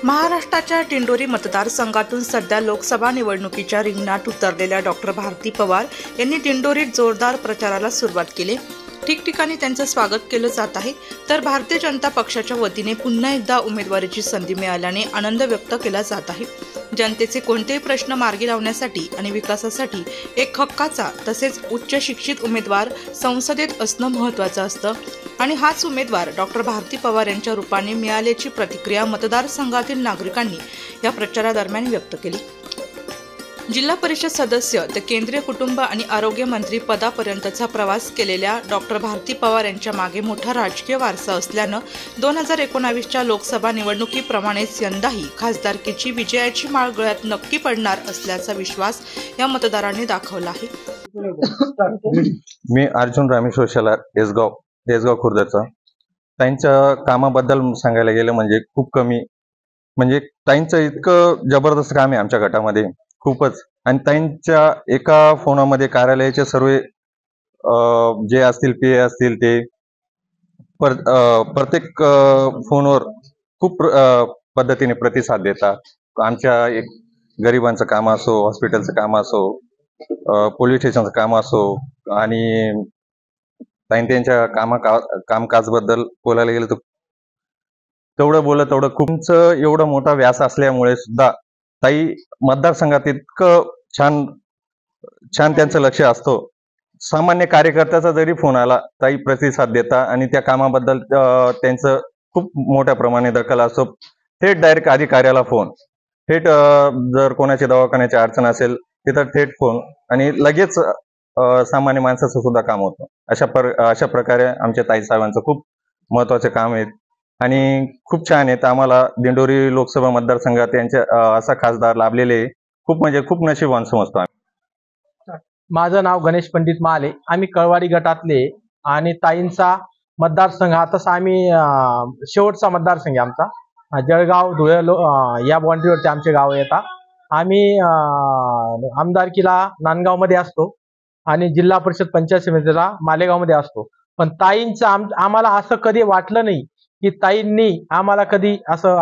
महाराष्ट्राच्या दिंडोरी मतदारसंघातून सध्या लोकसभा निवडणुकीच्या रिंगणात उतरलेल्या डॉक्टर भारती पवार यांनी दिंडोरीत जोरदार प्रचाराला सुरुवात केली। ठिकठिकाणी त्यांचं स्वागत केलं जात आहे। तर भारतीय जनता पक्षाच्या वतीने पुन्हा एकदा उमेदवारीची संधी मिळाल्याने आनंद व्यक्त केला जात आहे। जनतेचे कोणतेही प्रश्न मार्गी लावण्यासाठी आणि विकासासाठी एक हक्काचा तसेच उच्च शिक्षित उमेदवार संसदेत असणं महत्त्वाचं असतं आणि हाच उमेदवार डॉक्टर भारती पवार यांच्या रूपाने मिळाल्याची प्रतिक्रिया मतदारसंघातील नागरिकांनी या प्रचारादरम्यान व्यक्त केली। जिल्हा परिषद सदस्य ते केंद्रीय कुटुंब आणि आरोग्य मंत्री पदापर्यंतचा प्रवास केलेल्या डॉक्टर भारती पवार यांच्या मागे मोठा राजकीय वारसा असल्यानं 2019च्या लोकसभा निवडणुकीप्रमाणेच यंदाही खासदारकीची विजयाची माळ गळ्यात नक्की पडणार असल्याचा विश्वास या मतदारांनी दाखवला आहे। मी अर्जुन रामेश्वर शेलार येसगाव खुर्दचा। त्यांच्या कामाबद्दल सांगायला गेलं म्हणजे खूप कमी, म्हणजे त्यांचं इतकं जबरदस्त काम आहे आमच्या गटामध्ये खूपच। आणि त्यांच्या एका फोनामध्ये कार्यालयाचे सर्व जे असतील पीए असतील ते प्रत्येक फोनवर खूप पद्धतीने प्रतिसाद देतात। आमच्या एक गरिबांचं काम असो, हॉस्पिटलचं काम असो, पोलीस स्टेशनचं काम असो, आणि त्यांच्या कामकाज बद्दल बोलायला गेलं तर तेवढं खूपच एवढा मोठा व्यास असल्यामुळे सुद्धा ताई मतदारसंघात इतकं छान त्यांचं लक्ष असतो। सामान्य कार्यकर्त्याचा जरी फोन आला ताई प्रतिसाद देता आणि त्या कामाबद्दल त्यांचं खूप मोठ्या प्रमाणे दखल असतो। थेट डायरेक्ट अधिकाऱ्याला फोन, थेट जर कोणाची दवाखान्याची अडचण असेल तिथं थेट फोन, आणि लगेच सामान्य माणसाचं सुद्धा काम होतं। अशा प्रकारे आमच्या ताई साहेबांचं खूप महत्वाचे काम आहेत आणि खूप छान आहेत। आम्हाला दिंडोरी लोकसभा मतदारसंघात यांच्या असा खासदार लाभलेले खूप नशीबवान समजतो आम्ही। माझं नाव गणेश पंडित महाले, आम्ही कळवाडी गटातले आणि ताईंचा मतदारसंघ हा तसा आम्ही शेवटचा मतदारसंघ आहे आमचा। जळगाव धुळे या बाउंड्रीवरती आमचे गाव येतात। आम्ही आमदारकीला नांदगाव मध्ये असतो आणि जिल्हा परिषद पंचायत समितीला मालेगाव मध्ये असतो। पण ताईंचं आम्हाला असं कधी वाटलं नाही की ताईंनी आम्हाला कधी असं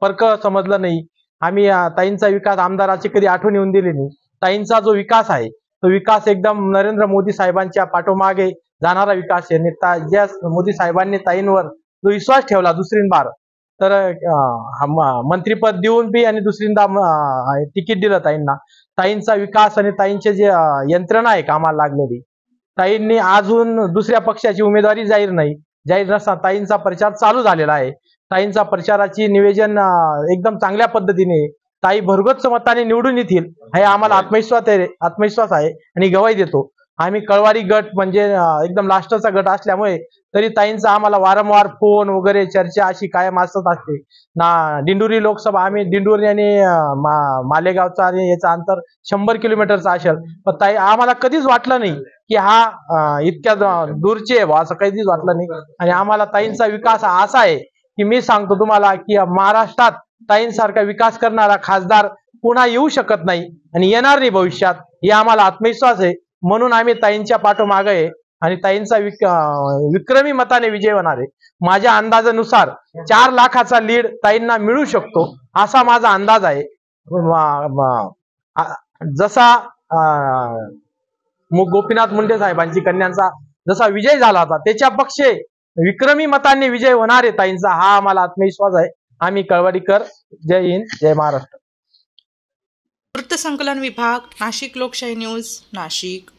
फरक समजलं नाही। आम्ही ताईंचा विकास आमदाराची कधी आठवण येऊन दिली नाही। ताईंचा जो विकास आहे तो विकास एकदम नरेंद्र मोदी साहेबांच्या पाठोमागे जाणारा विकास आहे। ज्या मोदी साहेबांनी ताईंवर जो विश्वास ठेवला दुसरींदा, तर मंत्रीपद देऊन बी आणि दुसरींदा तिकीट दिलं ताईंना। ताईंचा विकास आणि ताईंचे जे यंत्रणा आहे कामाला लागलेली, ताईंनी अजून दुसऱ्या पक्षाची उमेदवारी जाहीर नसता ताईंचा प्रचार चालू झालेला आहे। ताईंचा प्रचाराची नियोजन एकदम चांगल्या पद्धतीने ताई भरघोस मताने निवडून येतील हे आम्हाला आत्मविश्वास आहे आणि गवाही देतो। आम्ही कळवाडी गट म्हणजे एकदम लास्टचा गट असल्यामुळे तरी ताईंचा आम्हाला वारंवार फोन वगैरे चर्चा अशी कायम असत असते ना। दिंडोरी लोकसभा, आम्ही दिंडोरी आणि मालेगावचा आणि याचं अंतर 100 किलोमीटरचं असेल, पण ताई आम्हाला कधीच वाटलं नाही की हा इतक्या दूरचे आहे असं कधीच वाटलं नाही। आणि आम्हाला ताईंचा विकास असा आहे की मी सांगतो तुम्हाला की महाराष्ट्रात ताईंसारखा विकास करणारा खासदार पुन्हा येऊ शकत नाही आणि येणार नाही भविष्यात, हे आम्हाला आत्मविश्वास आहे। म्हणून आम्ही ताईंच्या पाठोमागे आहे आणि ताईंचा विक्रमी मताने विजय होणार आहे। माझ्या अंदाजानुसार 4 लाखाचा लीड ताईंना मिळू शकतो असा माझा अंदाज आहे। जसा गोपीनाथ मुंडे साहेबांची कन्यांचा जसा विजय झाला होता त्याच्यापेक्षा विक्रमी मतांनी विजय होणार आहे ताईंचा, हा आम्हाला आत्मविश्वास आहे। आम्ही कळवाडीकर। जय हिंद, जय महाराष्ट्र। वृत्तसंकलन विभाग, नाशिक लोकशाही न्यूज, नाशिक।